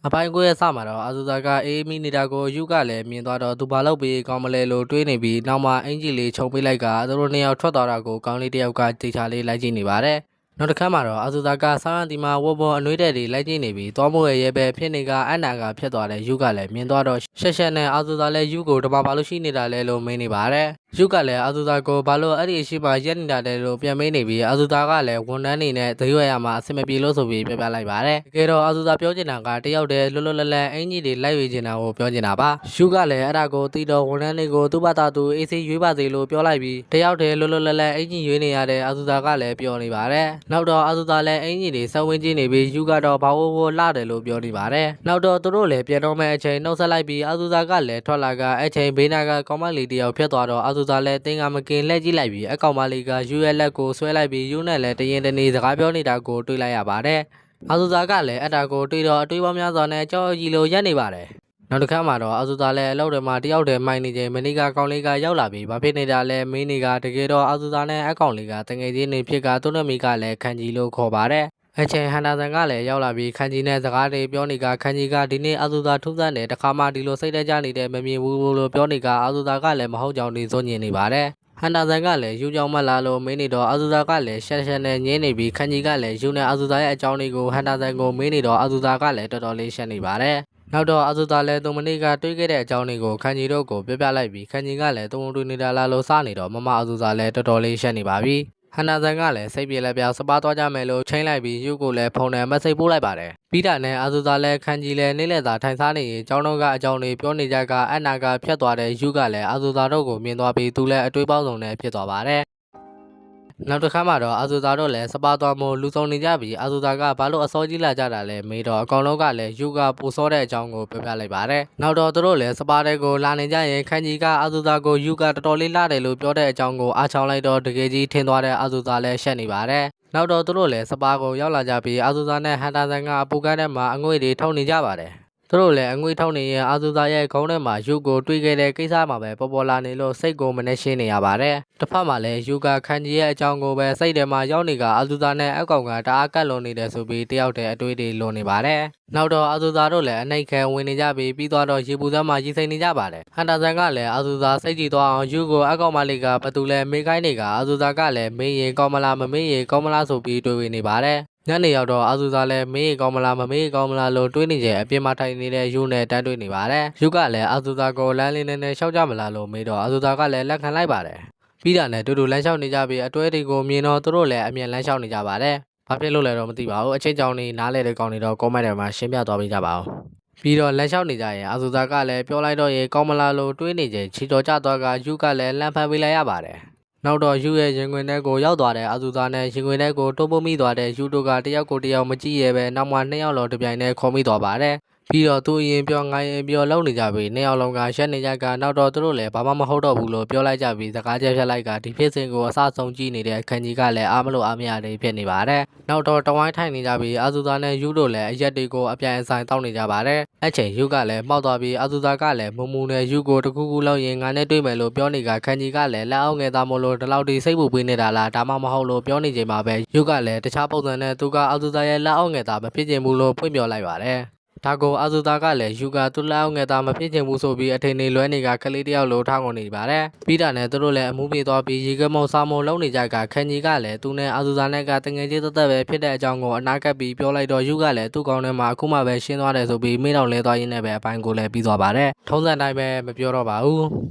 အပိုင်းကိုရဲ့စမှာတော့အာဇူဇာကအေးမီနေတာကိုယူကလည်းမြင်သွားတော့သူဘာလို့ပြီးကောင်းမလဲလို့တွေးနေပြီးနောက်မှအင်ဂျီလေးခြုံပေးလိုက်ကသူတို့နှစ်ယောက်ထွက်သွားတာကိုကောင်းလေးတစ်ယောက်ကတေချာလေးလိုက်ကြည့်နေပါတယ်နောက်တစ်ခါမှာတော့အာဇူဇာကဆောင်းရန်ဒီမှာဝဘောအနှွေးတဲ့တွေလိုက်ကြည့်နေပြီးတောမို့ရဲ့ပဲဖြစ်နေကအန်နာကဖြစ်သွားတဲ့ယူကလည်းမြင်သွားတော့ရှက်ရှက်နဲ့အာဇူဇာလည်းယူကိုတမဘာလို့ရှိနေတာလဲလို့မင်းနေပါတယ်ယူကလည်းအာဇူဇာကိုဘာလို့အဲ့ဒီအရှိမရက်နေတာလဲလို့ပြန်မေးနေပြီးအာဇူဇာကလည်းဝန်ထမ်းနေနဲ့သရွက်ရမှာအဆင်မပြေလို့ဆိုပြီးပြောပြလိုက်ပါတယ်တကယ်တော့အာဇူဇာပြောချင်တာကတယောက်တည်းလွတ်လွတ်လပ်လပ်အင်ကြီးတွေလိုက်ဝေချင်တာကိုပြောချင်တာပါယူကလည်းအဲ့ဒါကိုတီတော်ဝန်ထမ်းတွေကိုသူ့ဘာသာသူအေးဆေးရွေးပါစေလို့ပြောလိုက်ပြီးတယောက်တည်းလွတ်လွတ်လပ်လပ်အင်ကြီးရွေးနေရတဲ့အာဇူဇာကလည်းပြောနေပါတယ်နောက်တော့အာဇူဇာလည်းအင်ကြီးတွေစဝင်းကြီးနေပြီးယူကတော့ဘာဝဝလှတယ်လို့ပြောနေပါတယ်နောက်တော့သူတို့လည်းပြန်တော့မဲ့အချိန်နှုတ်ဆက်လိုက်ပြီးအာဇူဇာကလည်းထွက်လာကအချိန်ဘေးနာကကောင်းမလေးတယောက်ဖြစ်သွားတော့အာဇူဇာလည်းတင်းကမကင်လှည့်ကြည့်လိုက်ပြီးအကောင်မလေးကယူရဲ့လက်ကိုဆွဲလိုက်ပြီးယူနဲ့လည်းတရင်တနေစကားပြောနေတာကိုတွေးလိုက်ရပါတယ်အာဇူဇာကလည်းအတာကိုတွေးတော့အတွေးပေါင်းများစွာနဲ့ကြောက်ကြီးလိုရက်နေပါတယ်နောက်တစ်ခါမှာတော့အာဇူဇာလည်းအလုပ်တွေမှာတယောက်တည်းမိုင်းနေချိန်မနီကကောင်းလေးကရောက်လာပြီးဘာဖြစ်နေတာလဲမင်းနေကတကယ်တော့အာဇူဇာနဲ့အကောင်လေးကတငယ်ချင်းနေဖြစ်ကသူ့နမီကလည်းခန်းကြီးလို့ခေါ်ပါတယ်အချိန်ဟန်နာဆန်ကလည်းရောက်လာပြီးခန်းကြီးနဲ့စကားတွေပြောနေကခန်းကြီးကဒီနေ့အာဇူဇာထုံးစံနဲ့တခါမှဒီလိုစိတ်တကြနေတဲ့မမြင်ဘူးလို့ပြောနေကအာဇူဇာကလည်းမဟုတ်ကြောင်နေစိုးညင်နေပါတယ်ဟန်နာဆန်ကလည်းယူကြောင်မလာလို့မင်းနေတော့အာဇူဇာကလည်းရှက်ရှက်နဲ့ညင်းနေပြီးခန်းကြီးကလည်းယူနဲ့အာဇူဇာရဲ့အကြောင်းလေးကိုဟန်နာဆန်ကိုမင်းနေတော့အာဇူဇာကလည်းတော်တော်လေးရှက်နေပါတယ်နောက်တော့အာဇူဇာလည်းသူမနေ့ကတွေးခဲ့တဲ့အကြောင်းလေးကိုခန်းကြီးတို့ကိုပြောပြလိုက်ပြီးခန်းကြီးကလည်းသူံတွေးနေတာလားလို့စနေတော့မမအာဇူဇာလည်းတော်တော်လေးရှက်နေပါပြီဟန်နာဆန်ကလည်းစိတ်ပြေလက်ပြောင်စပါးသွားကြမယ်လို့ချိန်လိုက်ပြီးယူကိုလည်းဖုန်းနဲ့မက်ဆေ့ပို့လိုက်ပါတယ်ပြီးတာနဲ့အာဇူဇာလည်းခန်းကြီးလည်းနေ့လည်သာထိုင်စားနေရင်ကျောင်းတော်ကအကြောင်းတွေပြောနေကြကအန်နာကဖြတ်သွားတဲ့ယူကလည်းအာဇူဇာတို့ကိုမြင်သွားပြီးသူလည်းအတွေးပေါင်းစုံနဲ့ဖြစ်သွားပါတယ်နောက်တစ်ခါမှတော့အာဇူဇာတို့လည်းစပါးသွားမို့လူဆောင်နေကြပြီးအာဇူဇာကဘာလို့အစောကြီးလာကြတာလဲမေးတော့အကောင်လုံးကလည်းယူကပူစောတဲ့အကြောင်းကိုပြောပြလိုက်ပါတယ်နောက်တော့သူတို့လည်းစပါးတွေကိုလာနေကြရင်ခန်းကြီးကအာဇူဇာကိုယူကတော်တော်လေးလာတယ်လို့ပြောတဲ့အကြောင်းကိုအားချောင်းလိုက်တော့တကယ်ကြီးထင်သွားတဲ့အာဇူဇာလည်းရှက်နေပါတယ်နောက်တော့သူတို့လည်းစပါးကိုရောက်လာကြပြီးအာဇူဇာနဲ့ဟန်တာဆန်ကအပူကန်းထဲမှာအငွေ့တွေထုတ်နေကြပါတယ်သူတို့လည်းအငွေ့ထုတ်နေရင်အာဇူဇာရဲ့ခေါင်းထဲမှာယူကိုတွေးခဲ့တဲ့ကိစ္စမှာပဲပေါ်ပေါ်လာနေလို့စိတ်ကိုမနှက်ရှင်းနေရပါတယ်တစ်ဖက်မှာလည်းယူကခန်းကြီးရဲ့အကြောင်းကိုပဲစိတ်ထဲမှာရောက်နေကအာဇူဇာနဲ့အကောင်ကတအားကတ်လွန်နေတယ်ဆိုပြီးတယောက်တည်းအတွေးတွေလွန်နေပါတယ်နောက်တော့အာဇူဇာတို့လည်းအနှိတ်ခဲဝင်နေကြပြီးသွားတော့ရေပူစမ်းမှာရေစိမ့်နေကြပါတယ်ဟန်တာဆန်ကလည်းအာဇူဇာစိတ်ကြည်သွားအောင်ယူကိုအကောင်မလေးကဘသူလဲမေးခိုင်းနေကအာဇူဇာကလည်းမေးရင်ကောင်းမလားမမေးရင်ကောင်းမလားဆိုပြီးတွေးနေပါတယ်ညနေရောက်တော့အာဇူဇာလည်းမေးကောင်းမလားမမေးကောင်းမလားလို့တွေးနေကြအပြင်မှာထိုင်နေတဲ့ယူနဲ့တန်းတွေးနေပါတယ်ယူကလည်းအာဇူဇာကိုလမ်းလေးနဲ့ရှောက်ကြမလားလို့မေးတော့အာဇူဇာကလည်းလက်ခံလိုက်ပါတယ်ပြီးတာနဲ့တူတူလမ်းလျှောက်နေကြပြီးအတွဲတွေကိုမြင်တော့သူတို့လည်းအမြန်လမ်းလျှောက်နေကြပါတယ်ဘာဖြစ်လို့လဲတော့မသိပါဘူးအချင်းကြောင်နေနားလဲတဲ့ကောင်တွေတော့ကောမန့်တွေမှာရှင်းပြသွားပေးကြပါဦးပြီးတော့လမ်းလျှောက်နေကြရင်အာဇူဇာကလည်းပြောလိုက်တော့ရေကောင်းမလားလို့တွေးနေချိန်ချီတော်ကြသွားကယူကလည်းလမ်းဖမ်းပေးလိုက်ရပါတယ်နောက်တော့ယူရဲ့ရင်ခွင်ထဲကိုရောက်သွားတဲ့အာဇူဇာနဲ့ရင်ခွင်ထဲကိုတိုးပုတ်မိသွားတဲ့ယူတို့ကတယောက်ကိုတယောက်မကြည့်ရဲပဲနောက်မှနှစ်ယောက်လောတပြိုင်တည်းခေါ်မိသွားပါတယ်ပြီးတော့သူရင်ပြောငိုင်းရင်ပြောလုံနေကြပြီးနှစ်ယောက်လုံးကရက်နေကြကနောက်တော့သူတို့လည်းဘာမှမဟုတ်တော့ဘူးလို့ပြောလိုက်ကြပြီးစကားချက်ဖြတ်လိုက်ကဒီဖြစ်စဉ်ကိုအဆဆုံးကြည့်နေတဲ့ခန်းကြီးကလည်းအားမလို့အားမရတွေဖြစ်နေပါတယ်နောက်တော့တဝိုင်းထိုင်နေကြပြီးအာဇူဇာနဲ့ယူတို့လည်းအရက်တွေကိုအပြိုင်အဆိုင်တောက်နေကြပါတယ်အချိန်ယူကလည်းမှောက်သွားပြီးအာဇူဇာကလည်းမူမူနဲ့ယူကိုတခုခုလောက်ရင်ငါနဲ့တွေ့မယ်လို့ပြောနေကခန်းကြီးကလည်းလက်အောင်ငယ်သားမလို့ဒီလောက်ထိစိတ်ပူပေးနေတာလားဒါမှမဟုတ်လို့ပြောနေချိန်မှာပဲယူကလည်းတခြားပုံစံနဲ့သူကအာဇူဇာရဲ့လက်အောင်ငယ်သားမဖြစ်ချင်ဘူးလို့ဖွင့်ပြောလိုက်ပါတယ်ဒါကိုအာဇူဇာကလည်းယူကသူ့လက်အောင်ငယ်သားမဖြစ်ချင်ဘူးဆိုပြီးအထင်နေလွဲနေကကလေးတယောက်လိုထားကုန်နေပါတယ်ပြီးတာနဲ့သူတို့လည်းအမှုပြေသွားပြီးရေကမုံစာမုံလုံးနေကြကခန်းကြီးကလည်းသူနဲ့အာဇူဇာနဲ့ကတငယ်ချင်းသက်သက်ပဲဖြစ်တဲ့အကြောင်းကိုအနာကပ်ပြီးပြောလိုက်တော့ယူကလည်းသူ့ကောင်းထဲမှာအခုမှပဲရှင်းသွားတယ်ဆိုပြီးမိတော့လဲသွားရင်းနဲ့ပဲအပိုင်းကိုလည်းပြီးသွားပါတယ်ထုံးစံတိုင်းပဲမပြောတော့ပါဘူး